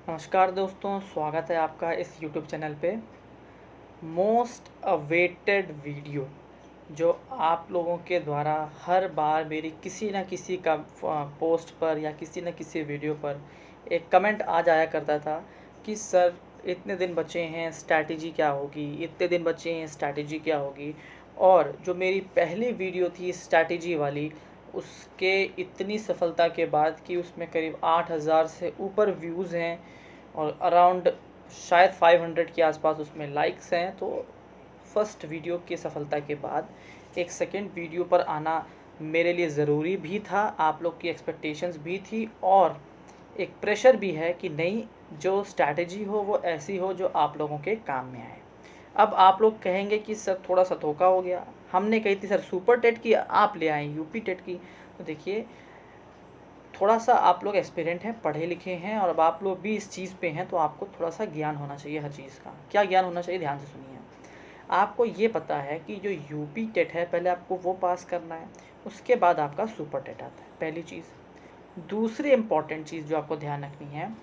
नमस्कार दोस्तों, स्वागत है आपका इस यूट्यूब चैनल पे। मोस्ट अवेटेड वीडियो जो आप लोगों के द्वारा हर बार मेरी किसी न किसी का पोस्ट पर या किसी न किसी वीडियो पर एक कमेंट आ जाया करता था कि सर इतने दिन बचे हैं, स्ट्रैटेजी क्या होगी, इतने दिन बचे हैं, स्ट्रैटेजी क्या होगी। और जो मेरी पहली वीडियो थी स्ट्रैटेजी वाली, उसके इतनी सफलता के बाद कि उसमें करीब 8,000 से ऊपर व्यूज़ हैं और अराउंड शायद 500 के आसपास उसमें लाइक्स हैं। तो फर्स्ट वीडियो की सफलता के बाद एक सेकंड वीडियो पर आना मेरे लिए ज़रूरी भी था, आप लोग की एक्सपेक्टेशंस भी थी और एक प्रेशर भी है कि नहीं, जो स्ट्रैटेजी हो वो ऐसी हो जो आप लोगों के काम में आए। अब आप लोग कहेंगे कि सर थोड़ा सा धोखा हो गया, हमने कही थी सर सुपर टेट की, आप ले आए यूपी टेट की। तो देखिए, थोड़ा सा आप लोग एक्सपीरियंट हैं, पढ़े लिखे हैं और अब आप लोग भी इस चीज़ पे हैं, तो आपको थोड़ा सा ज्ञान होना चाहिए हर चीज़ का। क्या ज्ञान होना चाहिए, ध्यान से सुनिए। आपको ये पता है कि जो यूपी टेट है पहले आपको वो पास करना है, उसके बाद आपका सुपर टेट आता है, पहली चीज़। दूसरी इम्पॉर्टेंट चीज़ जो आपको ध्यान रखनी है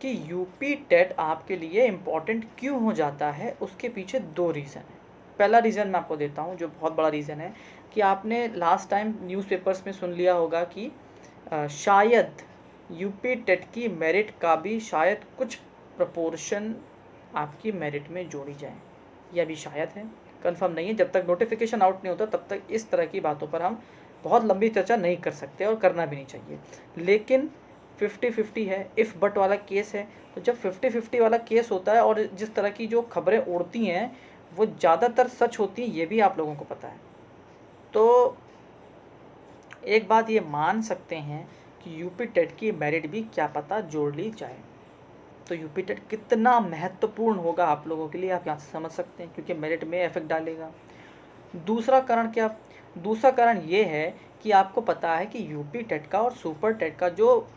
कि यूपी टेट आपके लिए इम्पॉर्टेंट क्यों हो जाता है, उसके पीछे दो रीज़न है। पहला रीज़न मैं आपको देता हूँ जो बहुत बड़ा रीज़न है कि आपने लास्ट टाइम न्यूज़पेपर्स में सुन लिया होगा कि शायद यूपी टेट की मेरिट का भी शायद कुछ प्रपोर्शन आपकी मेरिट में जोड़ी जाए। यह अभी शायद है, कंफर्म नहीं है। जब तक नोटिफिकेशन आउट नहीं होता तब तक इस तरह की बातों पर हम बहुत लंबी चर्चा नहीं कर सकते और करना भी नहीं चाहिए। लेकिन 50-50 है, इफ़ बट वाला केस है। तो जब 50-50 वाला केस होता है और जिस तरह की जो खबरें उड़ती हैं वो ज़्यादातर सच होती हैं, ये भी आप लोगों को पता है। तो एक बात ये मान सकते हैं कि यूपी टेट की मेरिट भी क्या पता जोड़ ली जाए। तो यूपी टेट कितना महत्वपूर्ण होगा आप लोगों के लिए, आप यहाँ से समझ सकते हैं, क्योंकि मेरिट में इफेक्ट डालेगा। दूसरा कारण क्या? दूसरा कारण ये है कि आपको पता है कि यूपी टेट का और सुपर टेट का जो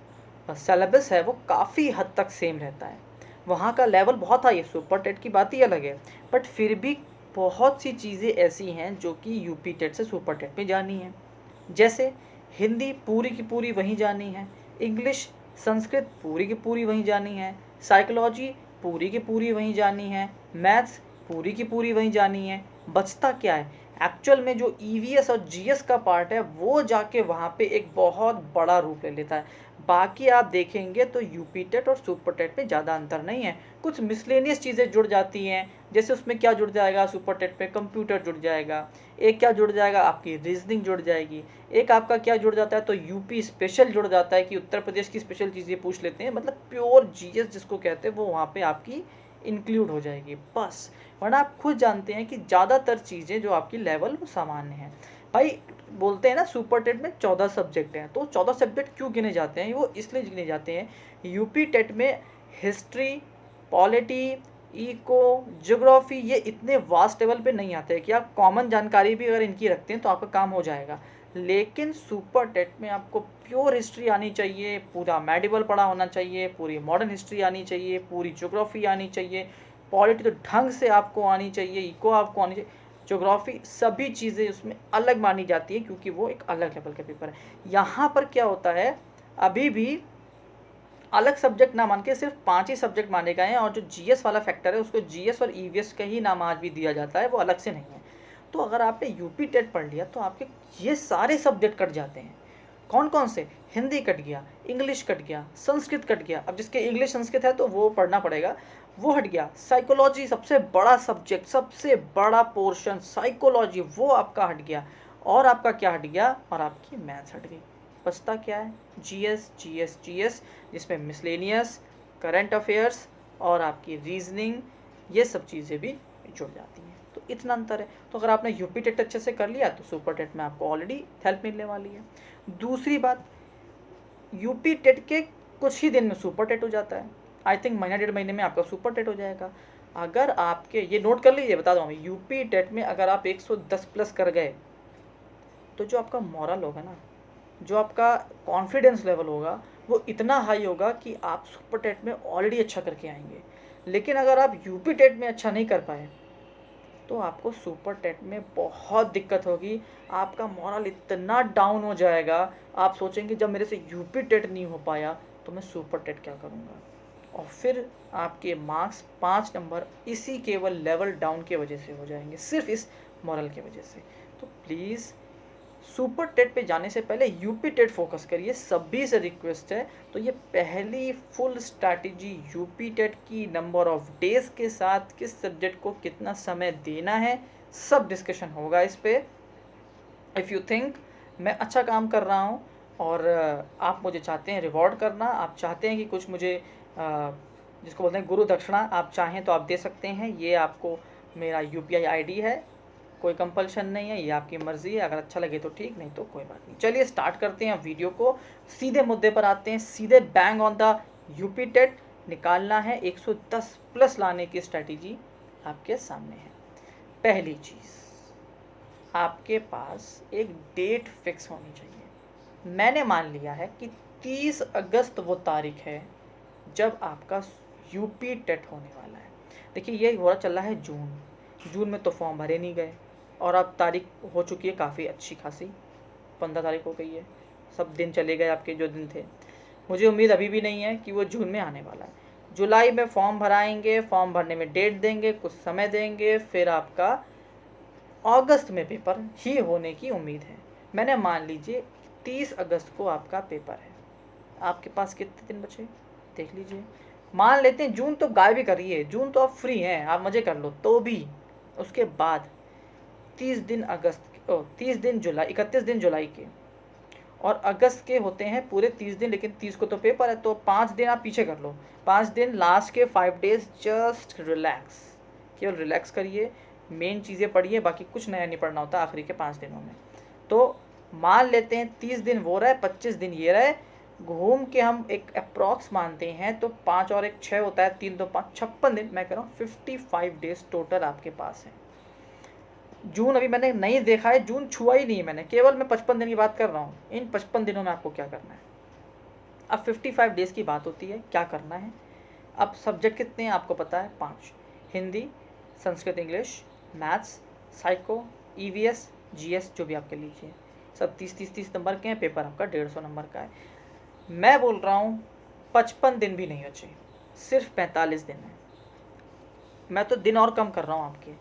सिलेबस है वो काफ़ी हद तक सेम रहता है। वहाँ का लेवल बहुत हाई है, सुपर टेट की बात ही अलग है, बट फिर भी बहुत सी चीज़ें ऐसी हैं जो कि यूपी टेट से सुपर टेट में जानी है। जैसे हिंदी पूरी की पूरी वहीं जानी है, इंग्लिश संस्कृत पूरी की पूरी वहीं जानी है, साइकोलॉजी पूरी की पूरी वहीं जानी है, मैथ्स पूरी की पूरी वहीं जानी है। बचता क्या है? एक्चुअल में जो ईवीएस और जीएस का पार्ट है वो जाके वहाँ पे एक बहुत बड़ा रूप ले लेता है। बाकी आप देखेंगे तो यूपी टेट और सुपर टेट में ज़्यादा अंतर नहीं है, कुछ मिसलेनियस चीज़ें जुड़ जाती हैं। जैसे उसमें क्या जुड़ जाएगा, सुपर टेट में कंप्यूटर जुड़ जाएगा, एक क्या जुड़ जाएगा, आपकी रीजनिंग जुड़ जाएगी, एक आपका क्या जुड़ जाता है, तो यूपी स्पेशल जुड़ जाता है कि उत्तर प्रदेश की स्पेशल चीज़ें पूछ लेते हैं, मतलब प्योर जीएस जिसको कहते हैं वो वहाँ पे आपकी इंक्लूड हो जाएगी बस। वरना आप खुद जानते हैं कि ज़्यादातर चीज़ें जो आपकी लेवल वो सामान्य हैं। भाई बोलते हैं ना सुपर टेट में 14 सब्जेक्ट हैं, तो 14 सब्जेक्ट क्यों गिने जाते हैं? वो इसलिए गिने जाते हैं, यूपी टेट में हिस्ट्री, पॉलिटी, इको, ज्योग्राफी ये इतने वास्ट लेवल पे नहीं आते हैं कि आप कॉमन जानकारी भी अगर इनकी रखते हैं तो आपका काम हो जाएगा। लेकिन सुपर टेट में आपको प्योर हिस्ट्री आनी चाहिए, पूरा मेडिवल पढ़ा होना चाहिए, पूरी मॉडर्न हिस्ट्री आनी चाहिए, पूरी ज्योग्राफी आनी चाहिए, पॉलिटी तो ढंग से आपको आनी चाहिए, इको आपको आनी चाहिए, ज्योग्राफी, सभी चीज़ें उसमें अलग मानी जाती है क्योंकि वो एक अलग लेवल का पेपर है। यहाँ पर क्या होता है, अभी भी अलग सब्जेक्ट ना मान के सिर्फ 5 ही सब्जेक्ट माने गए हैं और जो जीएस वाला फैक्टर है उसको जीएस और ईवीएस का ही नाम आज भी दिया जाता है, वो अलग से नहीं है। तो अगर आपने यूपी टेट पढ़ लिया तो आपके ये सारे सब्जेक्ट कट जाते हैं। कौन कौन से? हिंदी कट गया, इंग्लिश कट गया, संस्कृत कट गया, अब जिसके इंग्लिश संस्कृत है तो वो पढ़ना पड़ेगा, वो हट गया। साइकोलॉजी सबसे बड़ा सब्जेक्ट, सबसे बड़ा पोर्शन साइकोलॉजी, वो आपका हट गया। और आपका क्या हट गया? और आपकी मैथ्स हट गई। बचता क्या है? जीएस जीएस जीएस, जिसमें मिसलेनियस, करंट अफेयर्स और आपकी रीजनिंग, ये सब चीज़ें भी जुड़ जाती हैं। तो इतना अंतर है। तो अगर आपने यूपी टेट अच्छे से कर लिया तो सुपर टेट में आपको ऑलरेडी हेल्प मिलने वाली है। दूसरी बात, यूपी टेट के कुछ ही दिन में सुपर टेट हो जाता है। आई थिंक महीना 1.5 महीने में आपका सुपर टेट हो जाएगा। अगर आपके, ये नोट कर लीजिए, बता दूँ मैं, यूपी टेट में अगर आप 110 प्लस कर गए तो जो आपका मॉरल होगा ना, जो आपका कॉन्फिडेंस लेवल होगा वो इतना हाई होगा कि आप सुपर टेट में ऑलरेडी अच्छा करके आएंगे। लेकिन अगर आप यूपी टेट में अच्छा नहीं कर पाए तो आपको सुपर टेट में बहुत दिक्कत होगी, आपका मॉरल इतना डाउन हो जाएगा, आप सोचेंगे जब मेरे से यूपी टेट नहीं हो पाया तो मैं सुपर टेट क्या करूँगा। और फिर आपके मार्क्स 5 नंबर इसी केवल लेवल डाउन के वजह से हो जाएंगे, सिर्फ इस मॉरल की वजह से। तो प्लीज़ सुपर टेट पे जाने से पहले यूपी टेट फोकस करिए, सभी से रिक्वेस्ट है। तो ये पहली फुल स्ट्रैटेजी यूपी टेट की, नंबर ऑफ डेज के साथ किस सब्जेक्ट को कितना समय देना है, सब डिस्कशन होगा इस पे। इफ़ यू थिंक मैं अच्छा काम कर रहा हूँ और आप मुझे चाहते हैं रिवॉर्ड करना, आप चाहते हैं कि कुछ मुझे जिसको बोलते हैं गुरु दक्षिणा, आप चाहें तो आप दे सकते हैं। ये आपको मेरा UPI ID है, कोई कंपल्शन नहीं है, ये आपकी मर्ज़ी है। अगर अच्छा लगे तो ठीक, नहीं तो कोई बात नहीं। चलिए स्टार्ट करते हैं वीडियो को, सीधे मुद्दे पर आते हैं, सीधे bang on the UP TET निकालना है। 110 प्लस लाने की स्ट्रैटेजी आपके सामने है। पहली चीज़, आपके पास एक डेट फिक्स होनी चाहिए। मैंने मान लिया है कि 30 अगस्त वो तारीख है जब आपका यूपी टेट होने वाला है। देखिए ये हो रहा चल रहा है जून में तो फॉर्म भरे नहीं गए, और अब तारीख हो चुकी है काफ़ी अच्छी खासी, 15 तारीख हो गई है, सब दिन चले गए आपके जो दिन थे। मुझे उम्मीद अभी भी नहीं है कि वो जून में आने वाला है। जुलाई में फॉर्म भराएंगे, फॉर्म भरने में डेट देंगे, कुछ समय देंगे, फिर आपका अगस्त में पेपर ही होने की उम्मीद है। मैंने मान लीजिए 30 अगस्त को आपका पेपर है। आपके पास कितने दिन बचे देख लीजिए। मान लेते हैं जून तो गायब ही करिए, जून तो आप फ्री हैं, आप मज़े कर लो, तो भी उसके बाद 30 दिन अगस्त 30 दिन जुलाई, 31 दिन जुलाई के, और अगस्त के होते हैं पूरे 30 दिन, लेकिन 30 को तो पेपर है, तो 5 दिन आप पीछे कर लो। 5 दिन लास्ट के 5 डेज जस्ट रिलैक्स, केवल रिलैक्स करिए, मेन चीज़ें पढ़िए, बाकी कुछ नया नहीं पढ़ना होता आखिरी के 5 दिनों में। तो मान लेते हैं 30 दिन वो रहे, 25 दिन ये रहे, घूम के हम एक अप्रॉक्स मानते हैं, तो 5 और 1 6 होता है, 3 2 5 56 दिन, मैं कह रहा हूँ 55 डेज टोटल आपके पास है। जून अभी मैंने नहीं देखा है, जून छुआ ही नहीं है मैंने, केवल मैं 55 दिन की बात कर रहा हूँ। इन 55 दिनों में आपको क्या करना है? अब 55 डेज़ की बात होती है, क्या करना है? अब सब्जेक्ट कितने हैं आपको पता है? 5, Hindi, Sanskrit, English, maths, psycho, EVS, GS, जो भी आपके लीजिए, सब 30-30 नंबर के हैं। पेपर आपका 150 नंबर का है। मैं बोल रहा हूँ 55 दिन भी नहीं बचे, सिर्फ 45 दिन है। मैं तो दिन और कम कर रहा हूँ आपके,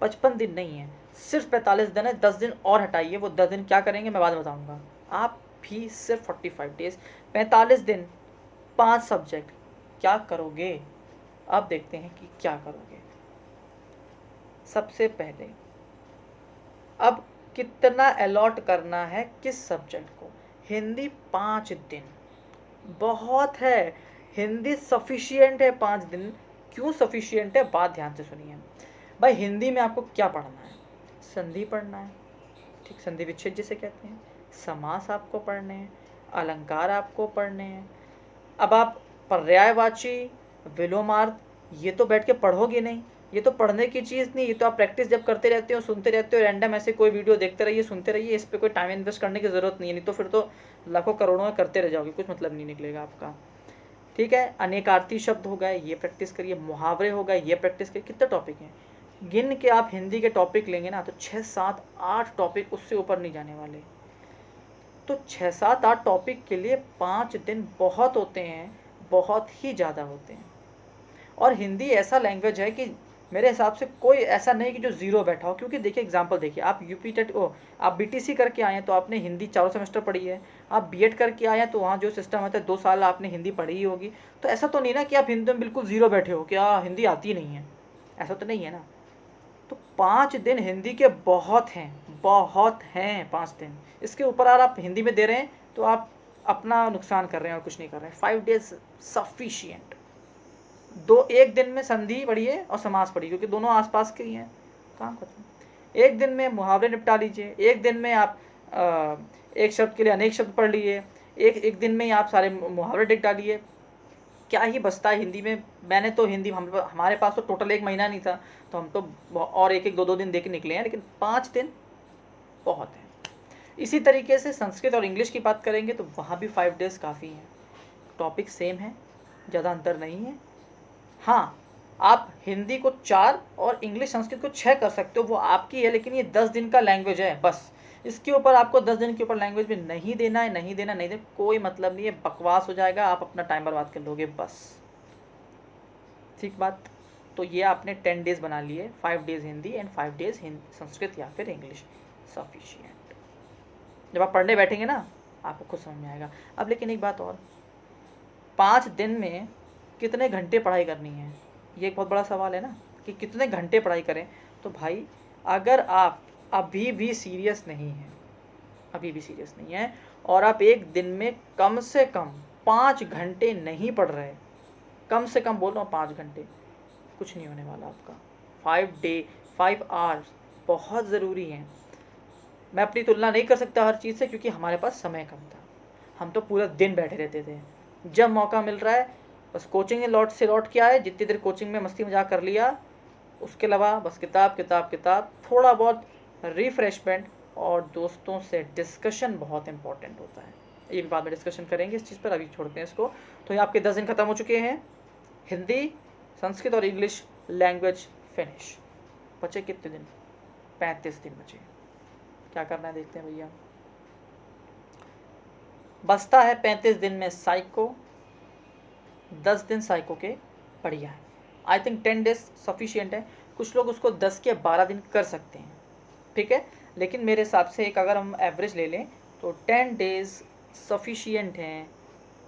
55 दिन नहीं है, सिर्फ 45 दिन है। 10 दिन और हटाइए, वो 10 दिन क्या करेंगे मैं बाद में बताऊँगा। आप भी सिर्फ 45 डेज, 45 दिन, 5 सब्जेक्ट, क्या करोगे? अब देखते हैं कि क्या करोगे। सबसे पहले अब कितना अलॉट करना है किस सब्जेक्ट को? हिंदी 5 दिन बहुत है, हिंदी सफिशिएंट है 5 दिन। क्यों सफिशिएंट है, बात ध्यान से सुनिए भाई। हिंदी में आपको क्या पढ़ना है? संधि पढ़ना है, ठीक, संधि विच्छेद जिसे कहते हैं, समास आपको पढ़ने हैं, अलंकार आपको पढ़ने हैं। अब आप पर्यायवाची, विलोमार्थ, ये तो बैठ के पढ़ोगे नहीं, ये तो पढ़ने की चीज़ नहीं, ये तो आप प्रैक्टिस जब करते रहते हो, सुनते रहते हो, रैंडम ऐसे कोई वीडियो देखते रहिए, सुनते रहिए, इस पर कोई टाइम इन्वेस्ट करने की ज़रूरत नहीं है, नहीं तो फिर तो लाखों करोड़ों में करते रह जाओगे, कुछ मतलब नहीं निकलेगा आपका। ठीक है, अनेकार्थी शब्द हो गए, ये प्रैक्टिस करिए, मुहावरे हो गए, ये प्रैक्टिस करिए। कितने टॉपिक हैं गिन के आप हिंदी के टॉपिक लेंगे ना, तो 6 7 8 टॉपिक, उससे ऊपर नहीं जाने वाले। तो 6 7 8 टॉपिक के लिए 5 दिन बहुत होते हैं, बहुत ही ज़्यादा होते हैं। और हिंदी ऐसा लैंग्वेज है कि मेरे हिसाब से कोई ऐसा नहीं कि जो ज़ीरो बैठा हो। क्योंकि देखिए एग्जांपल देखिए, आप यूपी टेट आप BTC करके आए हैं तो आपने हिंदी 4 सेमेस्टर पढ़ी है, आप B.Ed करके आए हैं तो वहाँ जो सिस्टम होता है 2 साल आपने हिंदी पढ़ी ही होगी। तो ऐसा तो नहीं ना कि आप हिंदी में बिल्कुल ज़ीरो बैठे हो कि हिंदी आती नहीं है, ऐसा तो नहीं है ना। तो 5 दिन हिंदी के बहुत हैं 5 दिन। इसके ऊपर अगर आप हिंदी में दे रहे हैं तो आप अपना नुकसान कर रहे हैं और कुछ नहीं कर रहे हैं। 5 डेज सफिशिएंट। एक दिन में संधि पढ़िए और समास पढ़िए, क्योंकि दोनों आसपास के ही हैं, काम खत्म। एक दिन में मुहावरे निपटा लीजिए, एक दिन में आप एक शब्द के लिए अनेक शब्द पढ़ लिए, एक दिन में ही आप सारे मुहावरे लिख डालिए। क्या ही बचता है हिंदी में? मैंने तो हिंदी हमारे पास तो टोटल 1 महीना नहीं था, तो हम तो और 1 2 दिन दे के निकले हैं, लेकिन 5 दिन बहुत है। इसी तरीके से संस्कृत और इंग्लिश की बात करेंगे तो वहाँ भी 5 डेज़ काफ़ी हैं। टॉपिक सेम है, ज़्यादा अंतर नहीं है। हाँ, आप हिंदी को 4 और इंग्लिश संस्कृत को 6 कर सकते हो, वो आपकी है, लेकिन ये 10 दिन का लैंग्वेज है बस। इसके ऊपर आपको 10 दिन के ऊपर लैंग्वेज में नहीं देना है, नहीं देना, कोई मतलब नहीं है, बकवास हो जाएगा, आप अपना टाइम बर्बाद कर लोगे बस। ठीक बात। तो ये आपने 10 डेज़ बना लिए, 5 days Hindi and 5 days Sanskrit या फिर इंग्लिश, सफिशिएंट। जब आप पढ़ने बैठेंगे ना आपको खुद समझ में आएगा। अब लेकिन एक बात और, 5 दिन में कितने घंटे पढ़ाई करनी है, ये एक बहुत बड़ा सवाल है ना, कि कितने घंटे पढ़ाई करें। तो भाई अगर आप अभी भी सीरियस नहीं हैं और आप एक दिन में कम से कम 5 घंटे नहीं पढ़ रहे, कम से कम बोल रहा हूँ 5 घंटे, कुछ नहीं होने वाला आपका। 5 आवर्स बहुत ज़रूरी हैं। मैं अपनी तुलना नहीं कर सकता हर चीज़ से, क्योंकि हमारे पास समय कम था। हम तो पूरा दिन बैठे रहते थे, जब मौका मिल रहा है बस कोचिंग लौट के आए, जितनी देर कोचिंग में मस्ती मजाक कर लिया, उसके अलावा बस किताब किताब किताब, थोड़ा बहुत रिफ्रेशमेंट और दोस्तों से डिस्कशन बहुत इंपॉर्टेंट होता है। ये भी बाद में डिस्कशन करेंगे इस चीज़ पर, अभी छोड़ते हैं इसको। तो ये आपके 10 दिन ख़त्म हो चुके हैं, हिंदी, संस्कृत और इंग्लिश लैंग्वेज फिनिश। बचे कितने दिन? 35 दिन बचे। क्या करना है देखते हैं भैया। बचता है 35 दिन में साइको, 10 दिन साइको के बढ़िया है। आई थिंक 10 डेज सफिशिएंट है। कुछ लोग उसको 10 के 12 दिन कर सकते हैं, ठीक है, लेकिन मेरे हिसाब से एक अगर हम एवरेज ले लें तो 10 डेज सफिशिएंट हैं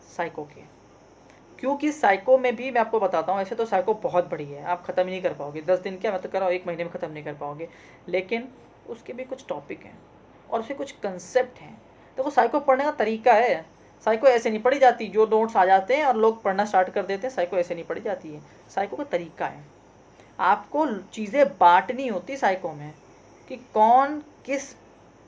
साइको के। क्योंकि साइको में भी मैं आपको बताता हूँ, ऐसे तो साइको बहुत बड़ी है, आप ख़त्म ही नहीं कर पाओगे। 10 दिन क्या, मैं तो कह रहा हूँ 1 महीने में ख़त्म नहीं कर पाओगे, लेकिन उसके भी कुछ टॉपिक हैं और उसके कुछ कंसेप्ट हैं। देखो साइको पढ़ने का तरीका है, साइको ऐसे नहीं पढ़ी जाती जो नोट्स आ जाते हैं और लोग पढ़ना स्टार्ट कर देते हैं। साइको ऐसे नहीं पढ़ी जाती है, साइको का तरीका है। आपको चीज़ें बांटनी होती साइको में कि कौन किस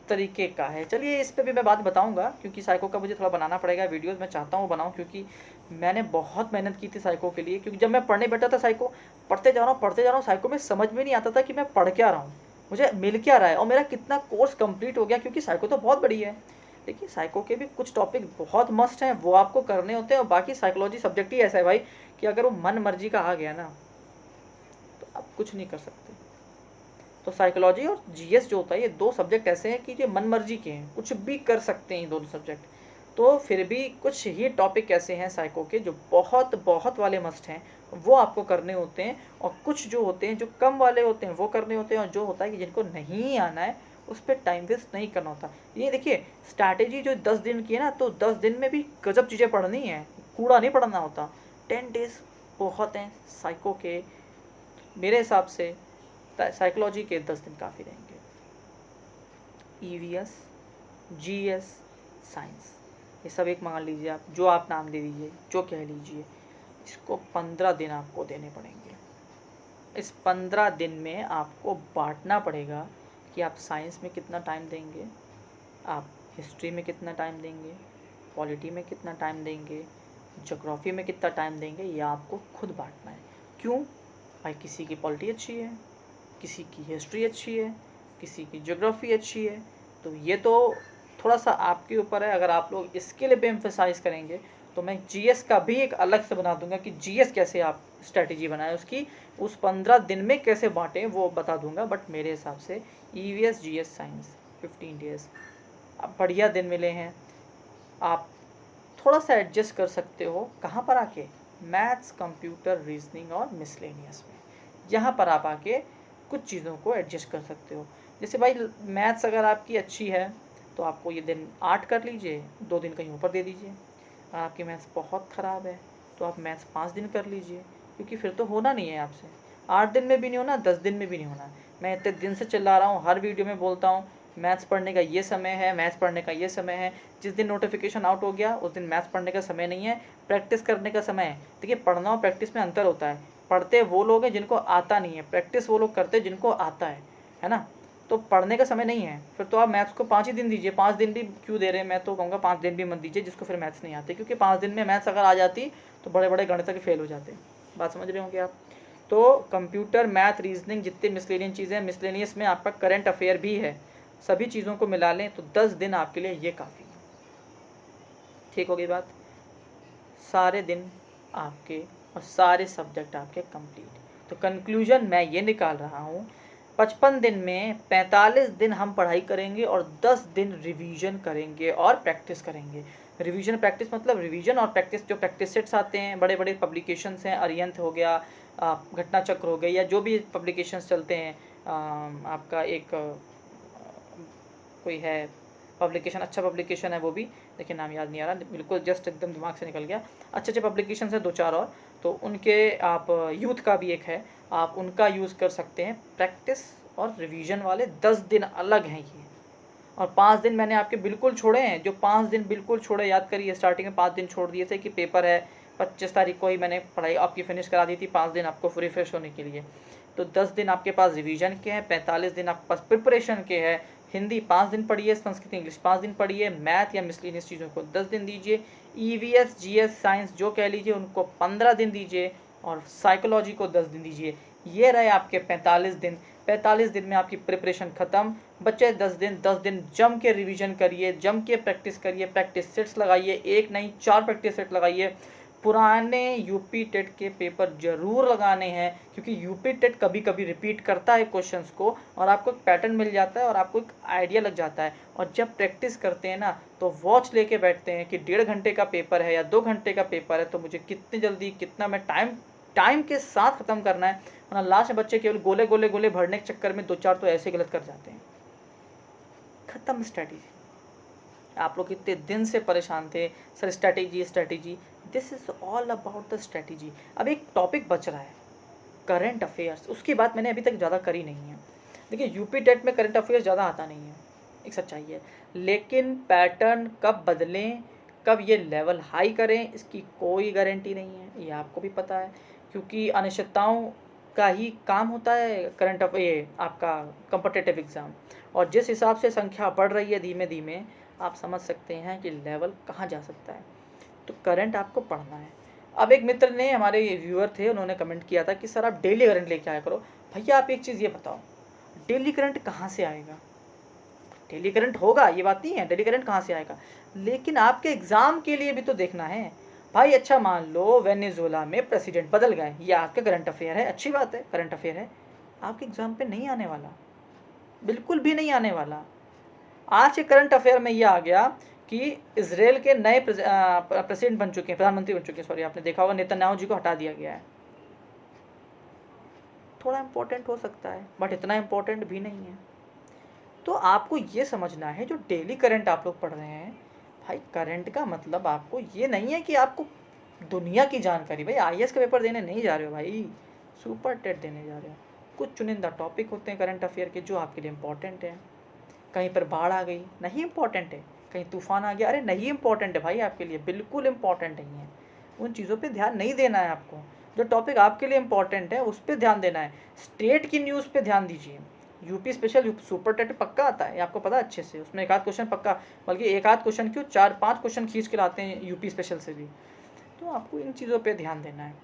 तरीके का है। चलिए इस पे भी मैं बात बताऊंगा, क्योंकि साइको का मुझे थोड़ा बनाना पड़ेगा वीडियोस, मैं चाहता हूँ बनाऊँ, क्योंकि मैंने बहुत मेहनत की थी साइको के लिए। क्योंकि जब मैं पढ़ने बैठा था साइको, पढ़ते जा रहा हूँ साइको में समझ में नहीं आता था कि मैं पढ़ क्या रहा हूँ, मुझे मिल क्या रहा है और मेरा कितना कोर्स कंप्लीट हो गया, क्योंकि साइको तो बहुत बड़ी है। देखिए साइको के भी कुछ टॉपिक बहुत मस्ट हैं, वो आपको करने होते हैं। और बाकी साइकोलॉजी सब्जेक्ट ही ऐसा है भाई कि अगर वो मन मर्जी का आ गया ना तो आप कुछ नहीं कर सकते। तो साइकोलॉजी और जीएस जो होता है, ये 2 सब्जेक्ट ऐसे हैं कि ये मन मर्जी के हैं, कुछ भी कर सकते हैं ये दोनों सब्जेक्ट। तो फिर भी कुछ ही टॉपिक ऐसे हैं साइको के जो बहुत बहुत वाले मस्ट हैं, वो आपको करने होते हैं। और कुछ जो होते हैं जो कम वाले होते हैं वो करने होते हैं। और जो होता है कि जिनको नहीं आना है उस पर टाइम वेस्ट नहीं करना होता। ये देखिए स्ट्रैटेजी जो 10 दिन की है ना, तो 10 दिन में भी गजब चीज़ें पढ़नी है, कूड़ा नहीं पढ़ना होता। 10 डेज बहुत हैं साइको के मेरे हिसाब से। साइकोलॉजी के 10 दिन काफ़ी रहेंगे। ईवीएस, जीएस, साइंस, ये सब एक मान लीजिए आप, जो आप नाम ले लीजिए, जो कह लीजिए, इसको 15 दिन आपको देने पड़ेंगे। इस 15 दिन में आपको बांटना पड़ेगा कि आप साइंस में कितना टाइम देंगे, आप हिस्ट्री में कितना टाइम देंगे, पॉलिटी में कितना टाइम देंगे, ज्योग्राफी में कितना टाइम देंगे, ये आपको खुद बांटना है। क्यों भाई? किसी की पॉलिटी अच्छी है, किसी की हिस्ट्री अच्छी है, किसी की ज्योग्राफी अच्छी है, तो ये तो थोड़ा सा आपके ऊपर है। अगर आप लोग इसके लिए भी एम्फेसाइज करेंगे तो मैं जीएस का भी एक अलग से बना दूंगा कि जीएस कैसे आप स्ट्रैटेजी बनाएं उसकी, उस 15 दिन में कैसे बांटें वो बता दूंगा। बट मेरे हिसाब से ईवीएस, जीएस, साइंस 15 डेज़ अब बढ़िया दिन मिले हैं। आप थोड़ा सा एडजस्ट कर सकते हो, कहाँ पर आके? मैथ्स, कंप्यूटर, रीजनिंग और मिसलेनियस में। यहाँ पर आप आके कुछ चीज़ों को एडजस्ट कर सकते हो। जैसे भाई मैथ्स अगर आपकी अच्छी है तो आपको ये दिन 8 कर लीजिए, 2 दिन कहीं ऊपर दे दीजिए। अगर आपकी मैथ्स बहुत ख़राब है तो आप मैथ्स 5 दिन कर लीजिए, क्योंकि फिर तो होना नहीं है आपसे। 8 दिन में भी नहीं होना, 10 दिन में भी नहीं होना। मैं इतने दिन से चिल्ला रहा हूँ, हर वीडियो में बोलता हूँ मैथ्स पढ़ने का ये समय है, मैथ्स पढ़ने का ये समय है। जिस दिन नोटिफिकेशन आउट हो गया उस दिन मैथ्स पढ़ने का समय नहीं है, प्रैक्टिस करने का समय है। देखिए पढ़ना और प्रैक्टिस में अंतर होता है। पढ़ते वो लोग हैं जिनको आता नहीं है, प्रैक्टिस वो लोग करते हैं जिनको आता है ना। तो पढ़ने का समय नहीं है, फिर तो आप मैथ्स को 5 ही दिन दीजिए। 5 दिन भी क्यों दे रहे हैं? मैं तो कहूँगा 5 दिन भी मत दीजिए जिसको फिर मैथ्स नहीं आते, क्योंकि 5 दिन में मैथ्स अगर आ जाती तो बड़े बड़े गणित के फेल हो जाते। बात समझ रहे होंगे आप? तो कंप्यूटर, मैथ, रीजनिंग, जितने मिसलेनियस चीज़ें हैं, मिसलेनियस में आपका करंट अफेयर भी है, सभी चीज़ों को मिला लें तो 10 दिन आपके लिए ये काफ़ी है। ठीक होगी बात? सारे दिन आपके और सारे सब्जेक्ट आपके कंप्लीट। तो कंक्लूजन मैं ये निकाल रहा हूँ, 55 दिन में 45 दिन हम पढ़ाई करेंगे और 10 दिन रिवीजन करेंगे और प्रैक्टिस करेंगे। रिवीजन प्रैक्टिस मतलब रिवीजन और प्रैक्टिस, जो प्रैक्टिस सेट्स आते हैं, बड़े बड़े पब्लिकेशंस हैं, अरिहंत हो गया, घटना चक्र हो गई, या जो भी पब्लिकेशंस चलते हैं, आपका एक कोई है पब्लिकेशन, अच्छा पब्लिकेशन है वो भी, लेकिन नाम याद नहीं आ रहा, बिल्कुल जस्ट एकदम दिमाग से निकल गया। अच्छे अच्छे पब्लिकेशन है 2-4 और, तो उनके आप यूथ का भी एक है, आप उनका यूज़ कर सकते हैं। प्रैक्टिस और रिवीजन वाले 10 दिन अलग हैं ये, और 5 दिन मैंने आपके बिल्कुल छोड़े हैं। जो 5 दिन बिल्कुल छोड़े, याद करिए स्टार्टिंग में 5 दिन छोड़ दिए थे कि पेपर है 25 तारीख को ही मैंने पढ़ाई आपकी फिनिश करा दी थी, 5 दिन आपको रिफ्रेश होने के लिए। तो 10 दिन आपके पास रिवीजन के हैं, 45 दिन आपके पास प्रिपरेशन के हैं। हिंदी 5 दिन पढ़िए, संस्कृत इंग्लिश 5 दिन पढ़िए, मैथ या मिसलिनियस चीज़ों को 10 दिन दीजिए, ईवीएस जीएस साइंस जो कह लीजिए उनको 15 दिन दीजिए, और साइकोलॉजी को 10 दिन दीजिए। ये रहे आपके 45 दिन। 45 दिन में आपकी प्रिपरेशन ख़त्म। बच्चे 10 दिन जम के रिवीजन करिए, जम के प्रैक्टिस करिए, प्रैक्टिस सेट्स लगाइए, एक नहीं 4 प्रैक्टिस सेट लगाइए। पुराने यूपी टेट के पेपर जरूर लगाने हैं, क्योंकि यूपी टेट कभी कभी रिपीट करता है क्वेश्चंस को, और आपको एक पैटर्न मिल जाता है और आपको एक आइडिया लग जाता है। और जब प्रैक्टिस करते हैं ना, तो वॉच लेके बैठते हैं कि 1.5 घंटे का पेपर है या 2 घंटे का पेपर है, तो मुझे कितनी जल्दी कितना मैं टाइम के साथ ख़त्म करना है। वरना लास्ट में बच्चे केवल गोले गोले गोले भरने के चक्कर में 2-4 तो ऐसे गलत कर जाते हैं। ख़त्म स्ट्रैटेजी। आप लोग इतने दिन से परेशान थे sir, strategy, this is all about the strategy. अब एक टॉपिक बच रहा है, करंट अफेयर्स। उसकी बात मैंने अभी तक ज़्यादा करी नहीं है। देखिए यूपी टेट में करंट अफेयर्स ज़्यादा आता नहीं है, एक सच्चाई है, लेकिन पैटर्न कब बदलें, कब ये लेवल हाई करें, इसकी कोई गारंटी नहीं है, ये आपको भी पता है, क्योंकि अनिश्चितताओं का ही काम होता है करंट ये आपका कॉम्पिटिटिव एग्ज़ाम। और जिस हिसाब से संख्या बढ़ रही है धीमे धीमे, आप समझ सकते हैं कि लेवल कहाँ जा सकता है। तो करंट आपको पढ़ना है। अब एक मित्र ने, हमारे व्यूअर थे, उन्होंने कमेंट किया था कि सर आप डेली करंट लेके आया करो। भैया आप एक चीज़ ये बताओ, डेली करंट कहाँ से आएगा? डेली करंट होगा, ये बात नहीं है, डेली करंट कहाँ से आएगा, लेकिन आपके एग्ज़ाम के लिए भी तो देखना है भाई। अच्छा मान लो वेनेजुएला में प्रेसिडेंट बदल गए, ये आपका करंट अफेयर है, अच्छी बात है, करंट अफेयर है, आपके एग्ज़ाम पे नहीं आने वाला, बिल्कुल भी नहीं आने वाला। आज के करंट अफेयर में ये आ गया कि इसराइल के नए प्रेसिडेंट बन चुके हैं, प्रधानमंत्री बन चुके हैं, सॉरी, आपने देखा होगा नेतन्याहू जी को हटा दिया गया है। थोड़ा इम्पोर्टेंट हो सकता है, बट इतना इम्पोर्टेंट भी नहीं है। तो आपको ये समझना है, जो डेली करंट आप लोग पढ़ रहे हैं भाई, करंट का मतलब आपको ये नहीं है कि आपको दुनिया की जानकारी, भाई आईएएस का पेपर देने नहीं जा रहे हो भाई, सुपर टेट देने जा रहे हो। कुछ चुनिंदा टॉपिक होते हैं करंट अफेयर के जो आपके लिए इम्पोर्टेंट है। कहीं पर बाढ़ आ गई, नहीं इम्पोर्टेंट है, कहीं तूफान आ गया, अरे नहीं इम्पोर्टेंट है भाई, आपके लिए बिल्कुल इम्पोर्टेंट नहीं है। उन चीज़ों पे ध्यान नहीं देना है आपको, जो टॉपिक आपके लिए इम्पोर्टेंट है उस पर ध्यान देना है। स्टेट की न्यूज़ पे ध्यान दीजिए। यूपी स्पेशल सुपर टेट पक्का आता है, आपको पता है अच्छे से, उसमें एक आध क्वेश्चन पक्का, बल्कि एक आध क्वेश्चन क्यों 4-5 क्वेश्चन खींच के लाते हैं यूपी स्पेशल से भी। तो आपको इन चीज़ों पे ध्यान देना है।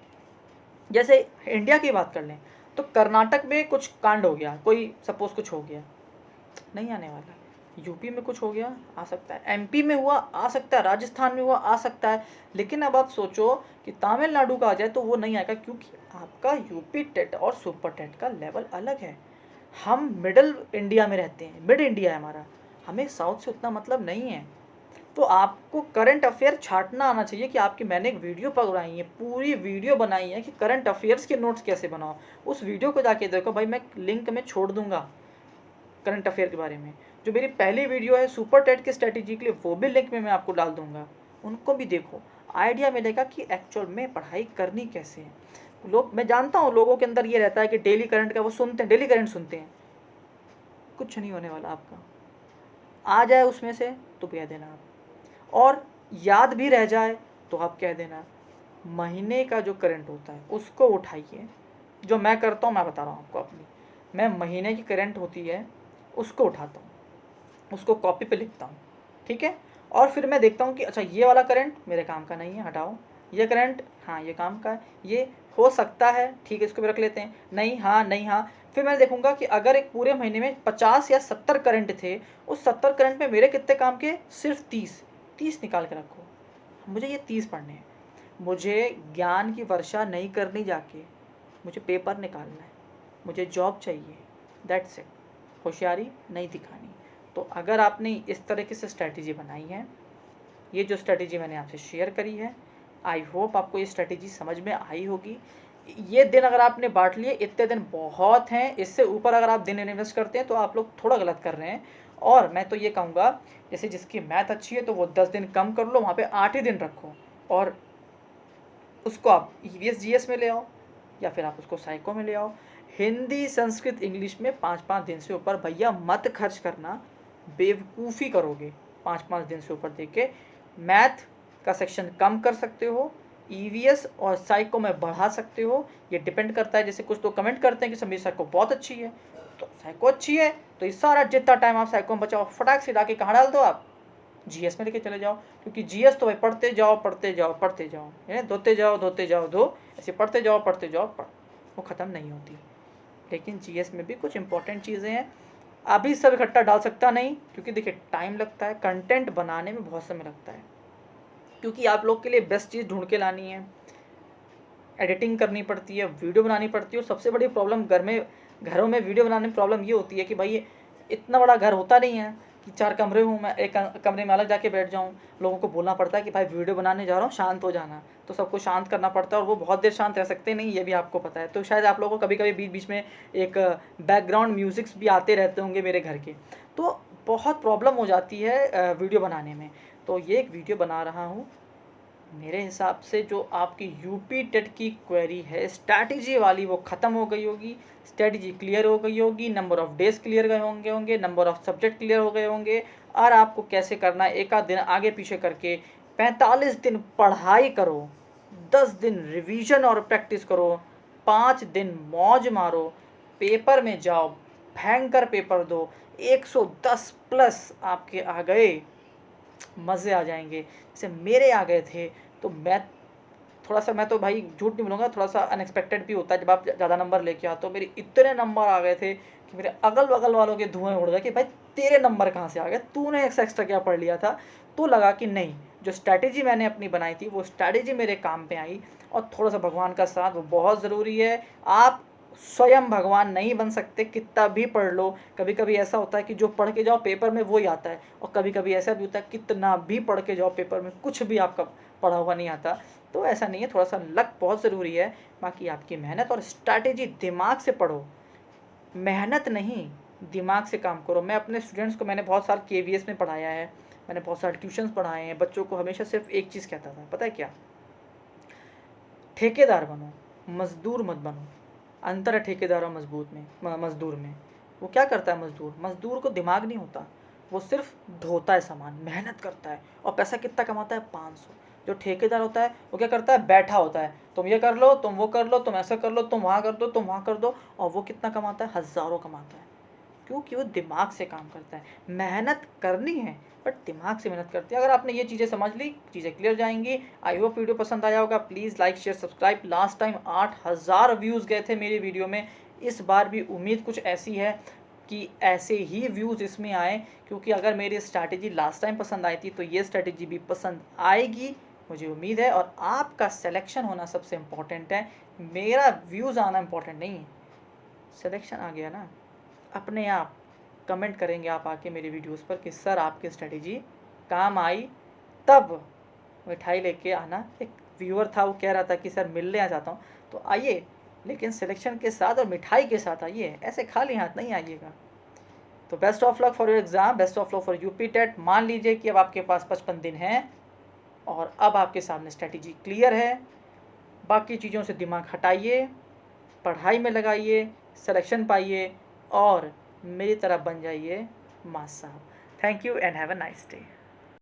जैसे इंडिया की बात कर लें, तो कर्नाटक में कुछ कांड हो गया, कोई सपोज कुछ हो गया, नहीं आने वाला। यूपी में कुछ हो गया, आ सकता है, एमपी में हुआ, आ सकता है, राजस्थान में हुआ, आ सकता है, लेकिन अब आप सोचो कि तमिलनाडु का आ जाए तो वो नहीं आएगा, क्योंकि आपका यूपी टेट और सुपर टेट का लेवल अलग है। हम मिडिल इंडिया में रहते हैं, मिड इंडिया है हमारा, हमें साउथ से उतना मतलब नहीं है। तो आपको करंट अफेयर छांटना आना चाहिए कि आपकी, मैंने एक वीडियो बनाई है, पूरी वीडियो बनाई है कि करंट अफेयर्स के नोट्स कैसे बनाओ। उस वीडियो को जाके देखो भाई, मैं लिंक में छोड़ दूंगा करंट अफेयर के बारे में। जो मेरी पहली वीडियो है सुपर टेट की स्ट्रैटेजी के लिए, वो भी लिंक में मैं आपको डाल दूंगा, उनको भी देखो, आइडिया मिलेगा कि एक्चुअल में पढ़ाई करनी कैसे है। लोग, मैं जानता हूँ लोगों के अंदर ये रहता है कि डेली करंट का वो सुनते हैं, डेली करंट सुनते हैं, कुछ नहीं होने वाला आपका। आ जाए उसमें से तो कह देना आप, और याद भी रह जाए तो आप कह देना। महीने का जो करंट होता है उसको उठाइए, जो मैं करता हूँ, मैं बता रहा हूँ आपको अपनी, मैं महीने की करंट होती है उसको उठाता हूँ, उसको कॉपी पे लिखता हूँ, ठीक है, और फिर मैं देखता हूँ कि अच्छा ये वाला करंट मेरे काम का नहीं है, हटाओ, ये करंट हाँ ये काम का है, ये हो सकता है, ठीक है इसको भी रख लेते हैं, नहीं हाँ नहीं हाँ। फिर मैं देखूंगा कि अगर एक पूरे महीने में 50 या 70 करंट थे, उस 70 करंट में मेरे कितने काम के, सिर्फ 30 निकाल के रखो, मुझे ये 30 पढ़ने हैं। मुझे ज्ञान की वर्षा नहीं करनी जाके, मुझे पेपर निकालना है, मुझे जॉब चाहिए, दैट्स इट, होशियारी नहीं दिखानी। तो अगर आपने इस तरीके से स्ट्रैटेजी बनाई है, ये जो स्ट्रैटेजी मैंने आपसे शेयर करी है, आई होप आपको ये स्ट्रैटेजी समझ में आई होगी। ये दिन अगर आपने बांट लिए, इतने दिन बहुत हैं। इससे ऊपर अगर आप दिन इन्वेस्ट करते हैं तो आप लोग थोड़ा गलत कर रहे हैं। और मैं तो ये कहूँगा, जैसे जिसकी मैथ अच्छी है तो वो 10 दिन कम कर लो, वहाँ पे 8 ही दिन रखो, और उसको आप ईवीएस जीएस में ले आओ, या फिर आप उसको साइको में ले आओ। हिंदी, संस्कृत, इंग्लिश में 5-5 दिन से ऊपर भैया मत खर्च करना, बेवकूफ़ी करोगे 5-5 दिन से ऊपर दे के। मैथ का सेक्शन कम कर सकते हो, ईवीएस और साइको में बढ़ा सकते हो। ये डिपेंड करता है, जैसे कुछ लोग कमेंट करते हैं कि समीर साइको बहुत अच्छी है, तो साइको अच्छी है तो इस सारा जितना टाइम आप साइको में बचाओ, फटाक से ला के कहाँ डाल दो आप, जीएस में लेके चले जाओ। क्योंकि जीएस तो भाई पढ़ते जाओ पढ़ते जाओ पढ़ते जाओ, है धोते जाओ धो, ऐसे पढ़ते जाओ पढ़, वो ख़त्म नहीं होती। लेकिन जीएस में भी कुछ इंपॉर्टेंट चीज़ें हैं। अभी सब इकट्ठा डाल सकता नहीं, क्योंकि देखिए टाइम लगता है, कंटेंट बनाने में बहुत समय लगता है, क्योंकि आप लोग के लिए बेस्ट चीज़ ढूंढ के लानी है, एडिटिंग करनी पड़ती है, वीडियो बनानी पड़ती है। और सबसे बड़ी प्रॉब्लम घरों में वीडियो बनाने में प्रॉब्लम ये होती है कि भाई इतना बड़ा घर होता नहीं है कि 4 कमरे हूँ, मैं एक कमरे में अलग जाके बैठ जाऊँ। लोगों को बोलना पड़ता है कि भाई वीडियो बनाने जा रहा हूँ, शांत हो जाना, तो सबको शांत करना पड़ता है, और वो बहुत देर शांत रह सकते नहीं, ये भी आपको पता है। तो शायद आप लोगों को कभी कभी बीच बीच में एक बैकग्राउंड म्यूज़िक्स भी आते रहते होंगे मेरे घर के, तो बहुत प्रॉब्लम हो जाती है वीडियो बनाने में। तो ये एक वीडियो बना रहा हूँ। मेरे हिसाब से जो आपकी यूपी टेट की क्वेरी है स्ट्रैटेजी वाली, वो ख़त्म हो गई होगी, स्ट्रैटेजी क्लियर हो गई होगी, नंबर ऑफ़ डेज क्लियर गए होंगे, नंबर ऑफ़ सब्जेक्ट क्लियर हो गए होंगे, और आपको कैसे करना है, एक आध दिन आगे पीछे करके 45 दिन पढ़ाई करो, 10 दिन रिवीजन और प्रैक्टिस करो, 5 दिन मौज मारो, पेपर में जाओ, भयंकर पेपर दो, 110 प्लस आपके आ गए, मज़े आ जाएंगे। जैसे मेरे आ गए थे, तो मैं तो भाई झूठ नहीं बोलूँगा, थोड़ा सा अनएक्सपेक्टेड भी होता है जब आप ज़्यादा नंबर लेके आते हो। मेरे इतने नंबर आ गए थे कि मेरे अगल बगल वालों के धुएं उड़ गए कि भाई तेरे नंबर कहाँ से आ गए, तूने एक्स्ट्रा क्या पढ़ लिया था। तो लगा कि नहीं, जो स्ट्रैटेजी मैंने अपनी बनाई थी वो स्ट्रैटेजी मेरे काम पे आई, और थोड़ा सा भगवान का साथ वो बहुत ज़रूरी है। आप स्वयं भगवान नहीं बन सकते, कितना भी पढ़ लो। कभी कभी ऐसा होता है कि जो पढ़ के जाओ पेपर में वो ही आता है, और कभी कभी ऐसा भी होता है कितना भी पढ़ के जाओ पेपर में कुछ भी आपका पढ़ा हुआ नहीं आता। तो ऐसा नहीं है, थोड़ा सा लक बहुत ज़रूरी है। बाकी आपकी मेहनत और स्ट्रैटेजी, दिमाग से पढ़ो, मेहनत नहीं, दिमाग से काम करो। मैं अपने स्टूडेंट्स को, मैंने बहुत साल केवीएस में पढ़ाया है, मैंने बहुत सारे ट्यूशन्स पढ़ाए हैं, बच्चों को हमेशा सिर्फ एक चीज़ कहता था, पता है क्या? ठेकेदार बनो, मज़दूर मत बनो। अंतर है ठेकेदार और मज़दूर में। वो क्या करता है मज़दूर? मज़दूर को दिमाग नहीं होता, वो सिर्फ ढोता है सामान, मेहनत करता है, और पैसा कितना कमाता है? 500। जो ठेकेदार होता है वो क्या करता है? बैठा होता है, तुम ये कर लो, तुम वो कर लो, तुम ऐसा कर लो, तुम वहाँ कर दो, तुम वहाँ कर दो, और वो कितना कमाता है? हज़ारों कमाता है। क्योंकि वो दिमाग से काम करता है। मेहनत करनी है बट दिमाग से मेहनत करती है। अगर आपने ये चीज़ें समझ ली, चीज़ें क्लियर जाएंगी। आई होप वीडियो पसंद आया होगा। Please like share subscribe. Last time 8000 views गए थे मेरी वीडियो में, इस बार भी उम्मीद कुछ ऐसी है कि ऐसे ही व्यूज़ इसमें आए, क्योंकि अगर मेरी स्ट्रैटेजी लास्ट टाइम पसंद आई थी तो ये स्ट्रैटेजी भी पसंद आएगी, मुझे उम्मीद है। और आपका सिलेक्शन होना सबसे इम्पॉर्टेंट है, मेरा व्यूज़ आना इम्पॉर्टेंट नहीं है। सिलेक्शन आ गया ना, अपने आप कमेंट करेंगे आप आके मेरे वीडियोस पर कि सर आपकी स्ट्रेटेजी काम आई, तब मिठाई लेके आना। एक व्यूअर था वो कह रहा था कि सर मिलने आ जाता हूँ, तो आइए, लेकिन सिलेक्शन के साथ और मिठाई के साथ आइए, ऐसे खाली हाथ नहीं आइएगा। तो best of luck for your exam, best of luck for UP TET. मान लीजिए कि अब आपके पास 55 दिन हैं और अब आपके सामने स्ट्रेटेजी क्लियर है। बाकी चीज़ों से दिमाग हटाइए, पढ़ाई में लगाइए, सिलेक्शन पाइए, और मेरी तरह बन जाइए मास साहब। Thank you and have a nice day.